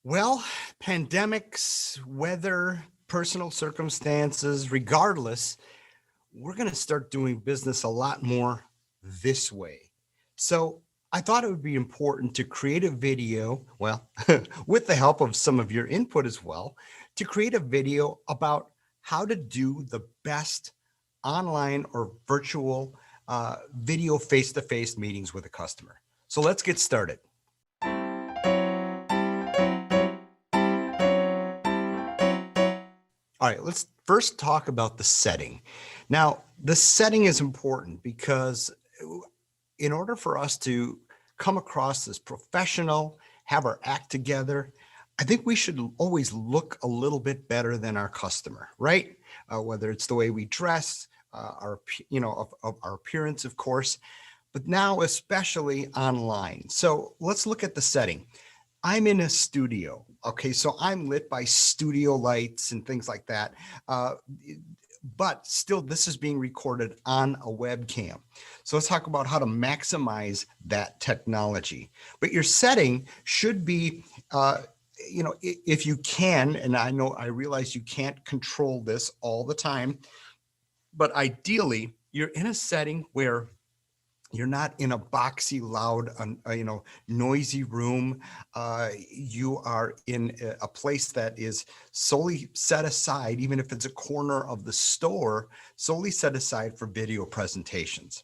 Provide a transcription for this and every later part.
Well, pandemics, weather, personal circumstances, regardless, we're going to start doing business a lot more this way. So I thought it would be important to create a video, well, with the help of some of your input as well, to create a video about how to do the best online or virtual video face-to-face meetings with a customer. So let's get started. All right, let's first talk about the setting. Now, the setting is important because in order for us to come across as professional, have our act together, I think we should always look a little bit better than our customer, right? Whether it's the way we dress, of our appearance, of course, but now especially online. So let's look at the setting. I'm in a studio. Okay, so I'm lit by studio lights and things like that. But still, this is being recorded on a webcam. So let's talk about how to maximize that technology. But your setting should be, if you can, and I realize you can't control this all the time, but ideally, you're in a setting where you're not in a boxy, loud, noisy room. You are in a place that is solely set aside, even if it's a corner of the store, solely set aside for video presentations.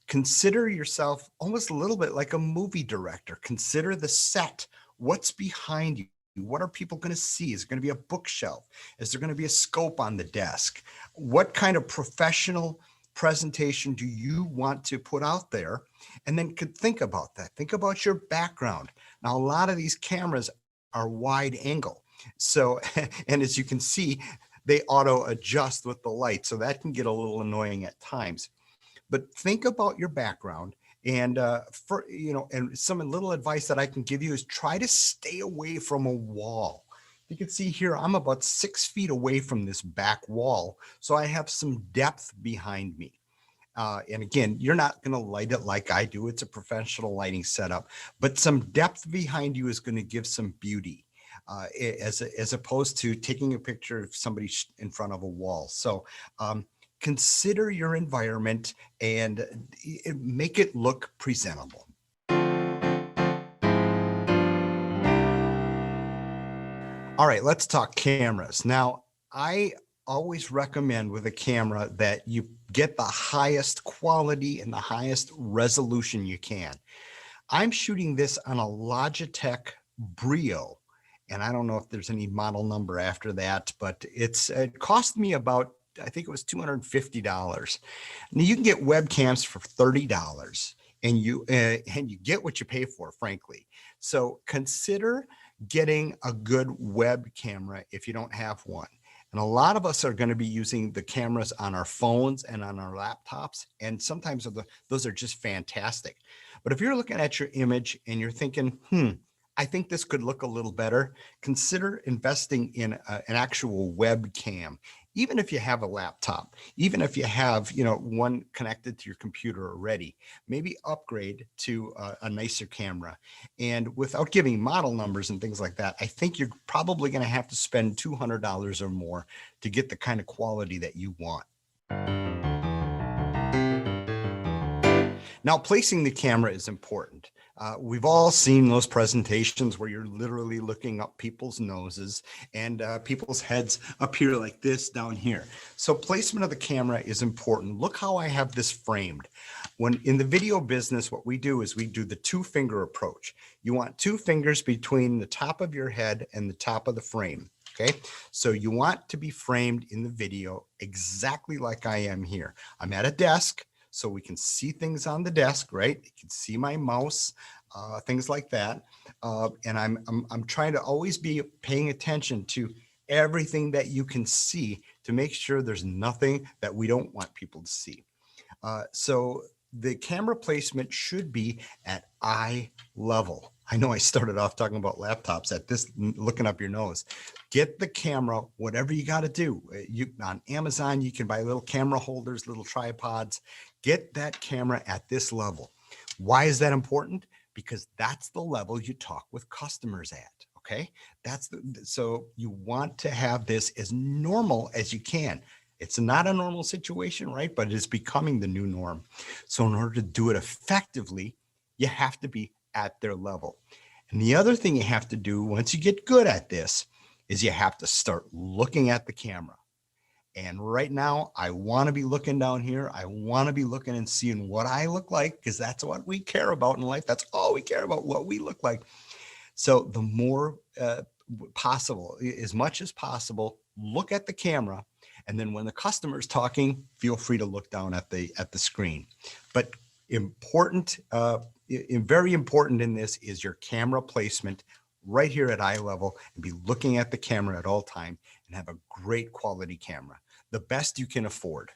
Consider yourself almost a little bit like a movie director. Consider the set. What's behind you? What are people going to see? Is there going to be a bookshelf? Is there going to be a scope on the desk? What kind of professional presentation do you want to put out there? And then could think about that. Think about your background. Now, a lot of these cameras are wide angle. So, and as you can see, they auto adjust with the light. So that can get a little annoying at times. But think about your background. And and some little advice that I can give you is try to stay away from a wall. You can see here, I'm about 6 feet away from this back wall. So I have some depth behind me. And again, you're not going to light it like I do. It's a professional lighting setup, but some depth behind you is going to give some beauty as opposed to taking a picture of somebody in front of a wall. So consider your environment and make it look presentable. All right, let's talk cameras. Now, I always recommend with a camera that you get the highest quality and the highest resolution you can. I'm shooting this on a Logitech Brio, and I don't know if there's any model number after that, but it cost me about, I think it was $250. Now you can get webcams for $30 and you get what you pay for, frankly. So consider getting a good web camera if you don't have one. And a lot of us are going to be using the cameras on our phones and on our laptops. And sometimes those are just fantastic. But if you're looking at your image and you're thinking, I think this could look a little better, consider investing in an actual webcam. Even if you have a laptop, even if you have, one connected to your computer already, maybe upgrade to a nicer camera. And without giving model numbers and things like that, I think you're probably going to have to spend $200 or more to get the kind of quality that you want. Now, placing the camera is important. We've all seen those presentations where you're literally looking up people's noses and people's heads appear like this down here. So placement of the camera is important. Look how I have this framed. When in the video business, what we do is we do the 2-finger approach. You want 2 fingers between the top of your head and the top of the frame. Okay, so you want to be framed in the video exactly like I am here. I'm at a desk, so we can see things on the desk, right? You can see my mouse, things like that. And I'm trying to always be paying attention to everything that you can see to make sure there's nothing that we don't want people to see. So the camera placement should be at eye level. I know I started off talking about laptops at this, looking up your nose. Get the camera, whatever you got to do. On Amazon, you can buy little camera holders, little tripods. Get that camera at this level. Why is that important? Because that's the level you talk with customers at. Okay. So you want to have this as normal as you can. It's not a normal situation, right? But it's becoming the new norm. So in order to do it effectively, you have to be at their level. And the other thing you have to do once you get good at this is you have to start looking at the camera. And right now, I want to be looking down here. I want to be looking and seeing what I look like, because that's what we care about in life. That's all we care about, what we look like. So the more possible, as much as possible, look at the camera. And then when the customer is talking, feel free to look down at the screen. But very important in this is your camera placement right here at eye level, and be looking at the camera at all time, and have a great quality camera, the best you can afford.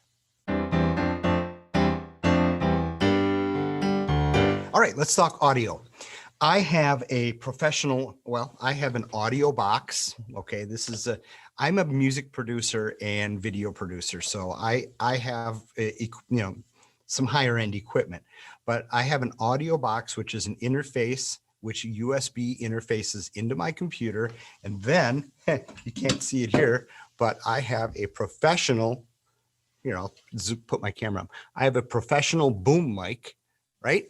All right, let's talk audio. I have a I have an audio box. Okay, I'm a music producer and video producer. So I have, some higher end equipment, but I have an audio box, which is an interface, which USB interfaces into my computer. And then you can't see it here, but I have a professional, I'll put my camera up. I have a professional boom mic, right?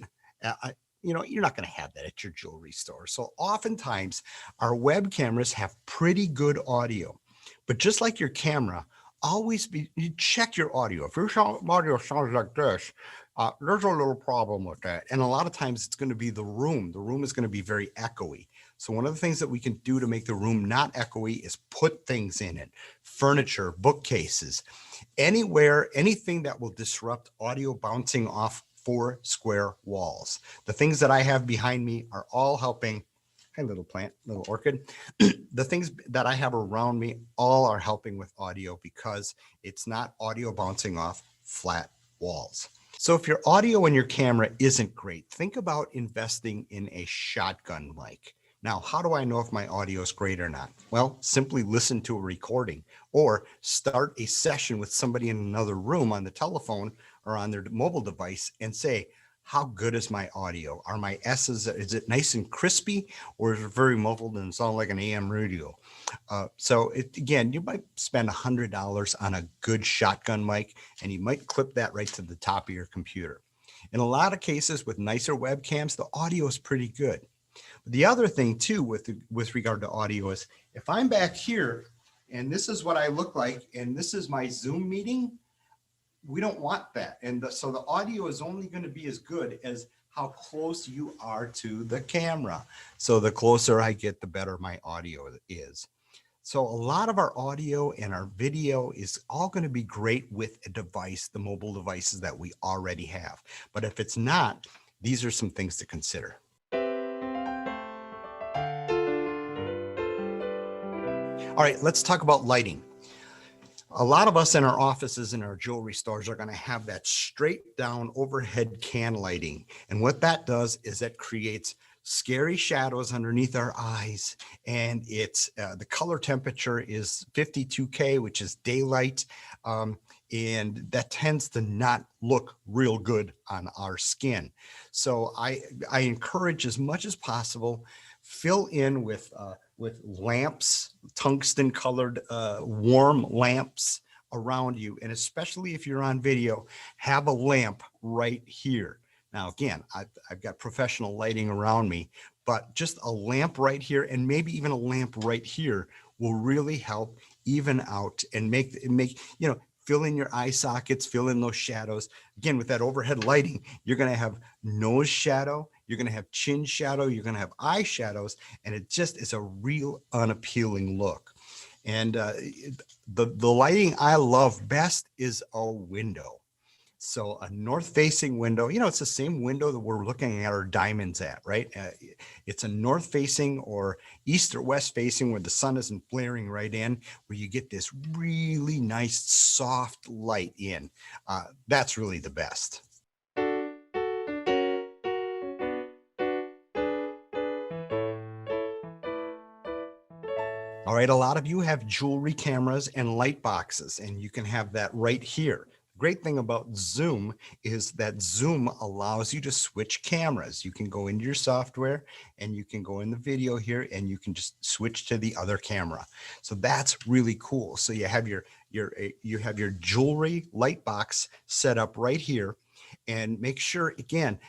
You're not going to have that at your jewelry store. So oftentimes our web cameras have pretty good audio, but just like your camera, you check your audio. If your audio sounds like this, there's a little problem with that. And a lot of times it's going to be the room. The room is going to be very echoey. So one of the things that we can do to make the room not echoey is put things in it: furniture, bookcases, anything that will disrupt audio bouncing off 4 square walls. The things that I have behind me are all helping. Hi, little plant, little orchid. The things that I have around me all are helping with audio, because it's not audio bouncing off flat walls. So if your audio in your camera isn't great, think about investing in a shotgun mic. Now, how do I know if my audio is great or not? Well, simply listen to a recording, or start a session with somebody in another room on the telephone or on their mobile device and say, how good is my audio? Are my S's, is it nice and crispy, or is it very muffled and sound like an AM radio? Again, you might spend $100 on a good shotgun mic, and you might clip that right to the top of your computer. In a lot of cases with nicer webcams, the audio is pretty good. The other thing too, with regard to audio, is if I'm back here and this is what I look like, and this is my Zoom meeting, we don't want that. And so the audio is only going to be as good as how close you are to the camera. So the closer I get, the better my audio is. So a lot of our audio and our video is all going to be great with a device, the mobile devices that we already have. But if it's not, these are some things to consider. All right, let's talk about lighting. A lot of us in our offices and our jewelry stores are going to have that straight down overhead can lighting. And what that does is that creates scary shadows underneath our eyes. And it's the color temperature is 52K, which is daylight. And that tends to not look real good on our skin. So I encourage, as much as possible, fill in with lamps, tungsten colored warm lamps around you. And especially if you're on video, have a lamp right here. Now, again, I've got professional lighting around me, but just a lamp right here, and maybe even a lamp right here, will really help even out and make fill in your eye sockets, fill in those shadows. Again, with that overhead lighting, you're going to have nose shadow, you're going to have chin shadow, you're going to have eye shadows, and it just is a real unappealing look. And the lighting I love best is a window. So a north-facing window, it's the same window that we're looking at our diamonds at, right? It's a north-facing or east or west-facing where the sun isn't blaring right in, where you get this really nice, soft light in. That's really the best. All right, a lot of you have jewelry cameras and light boxes, and you can have that right here. Great thing about Zoom is that Zoom allows you to switch cameras. You can go into your software and you can go in the video here and you can just switch to the other camera. So that's really cool. So you have your jewelry light box set up right here, and make sure again,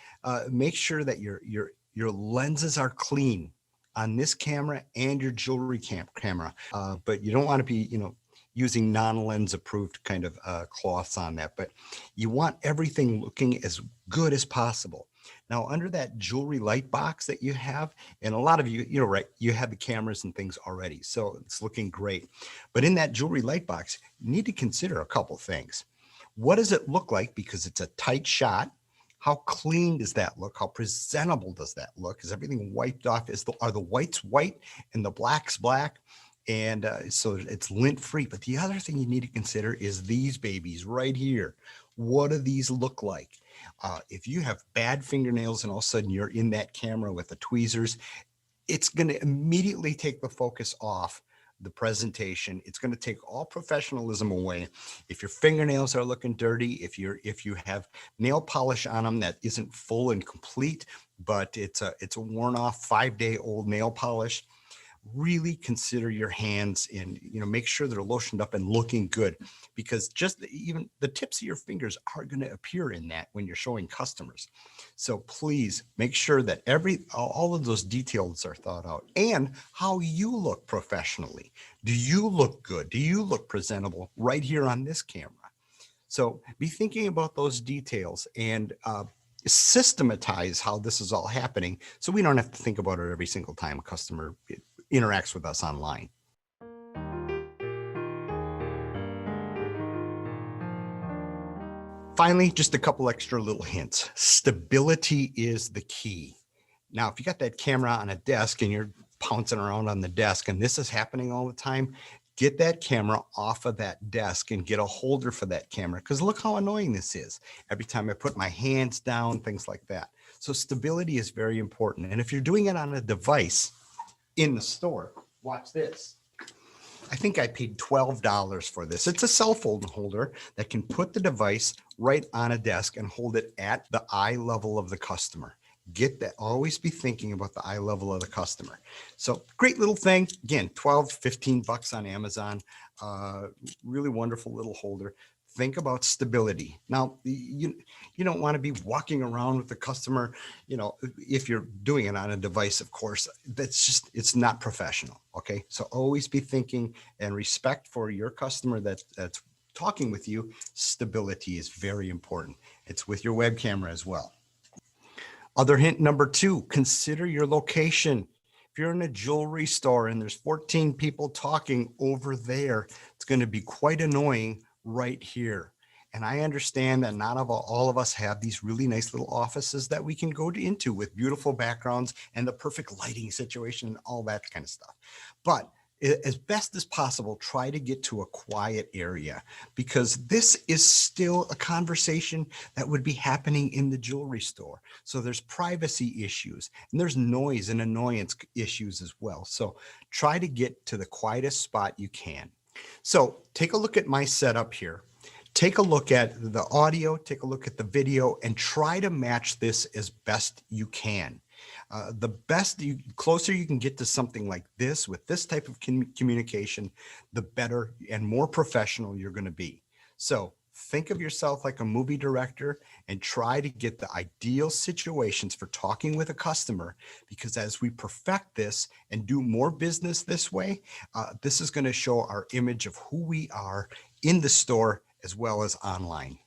make sure that your lenses are clean on this camera and your jewelry camera. But you don't want to be, using non-lens approved kind of cloths on that, but you want everything looking as good as possible. Now, under that jewelry light box that you have, and a lot of you, right, you have the cameras and things already, so it's looking great. But in that jewelry light box, you need to consider a couple things. What does it look like? Because it's a tight shot. How clean does that look? How presentable does that look? Is everything wiped off? Are the whites white and the blacks black? And so it's lint free. But the other thing you need to consider is these babies right here. What do these look like? If you have bad fingernails and all of a sudden you're in that camera with the tweezers, it's going to immediately take the focus off the presentation. It's going to take all professionalism away. If your fingernails are looking dirty, if you have nail polish on them that isn't full and complete, but it's a worn off 5-day-old nail polish, really consider your hands and make sure they're lotioned up and looking good, because just even the tips of your fingers are going to appear in that when you're showing customers. So please make sure that all of those details are thought out, and how you look professionally. Do you look good? Do you look presentable right here on this camera? So be thinking about those details and systematize how this is all happening, so we don't have to think about it every single time a customer interacts with us online. Finally, just a couple extra little hints. Stability is the key. Now, if you got that camera on a desk and you're pouncing around on the desk and this is happening all the time, get that camera off of that desk and get a holder for that camera, because look how annoying this is. Every time I put my hands down, things like that. So stability is very important. And if you're doing it on a device in the store, watch this. I think I paid $12 for this. It's a cell phone holder that can put the device right on a desk and hold it at the eye level of the customer. Get that. Always be thinking about the eye level of the customer. So great little thing. Again, 12, 15 bucks on Amazon. Really wonderful little holder. Think about stability. Now, you don't want to be walking around with the customer, if you're doing it on a device, of course, it's not professional. Okay. So always be thinking and respect for your customer that's talking with you. Stability is very important. It's with your web camera as well. Other hint number 2, consider your location. If you're in a jewelry store and there's 14 people talking over there, it's going to be quite annoying right here. And I understand that not all of us have these really nice little offices that we can go into with beautiful backgrounds and the perfect lighting situation and all that kind of stuff. But as best as possible, try to get to a quiet area, because this is still a conversation that would be happening in the jewelry store. So there's privacy issues and there's noise and annoyance issues as well. So try to get to the quietest spot you can. So take a look at my setup here. Take a look at the audio, take a look at the video, and try to match this as best you can. The closer you can get to something like this with this type of communication, the better and more professional you're going to be. So think of yourself like a movie director and try to get the ideal situations for talking with a customer, because as we perfect this and do more business this way, this is going to show our image of who we are in the store as well as online.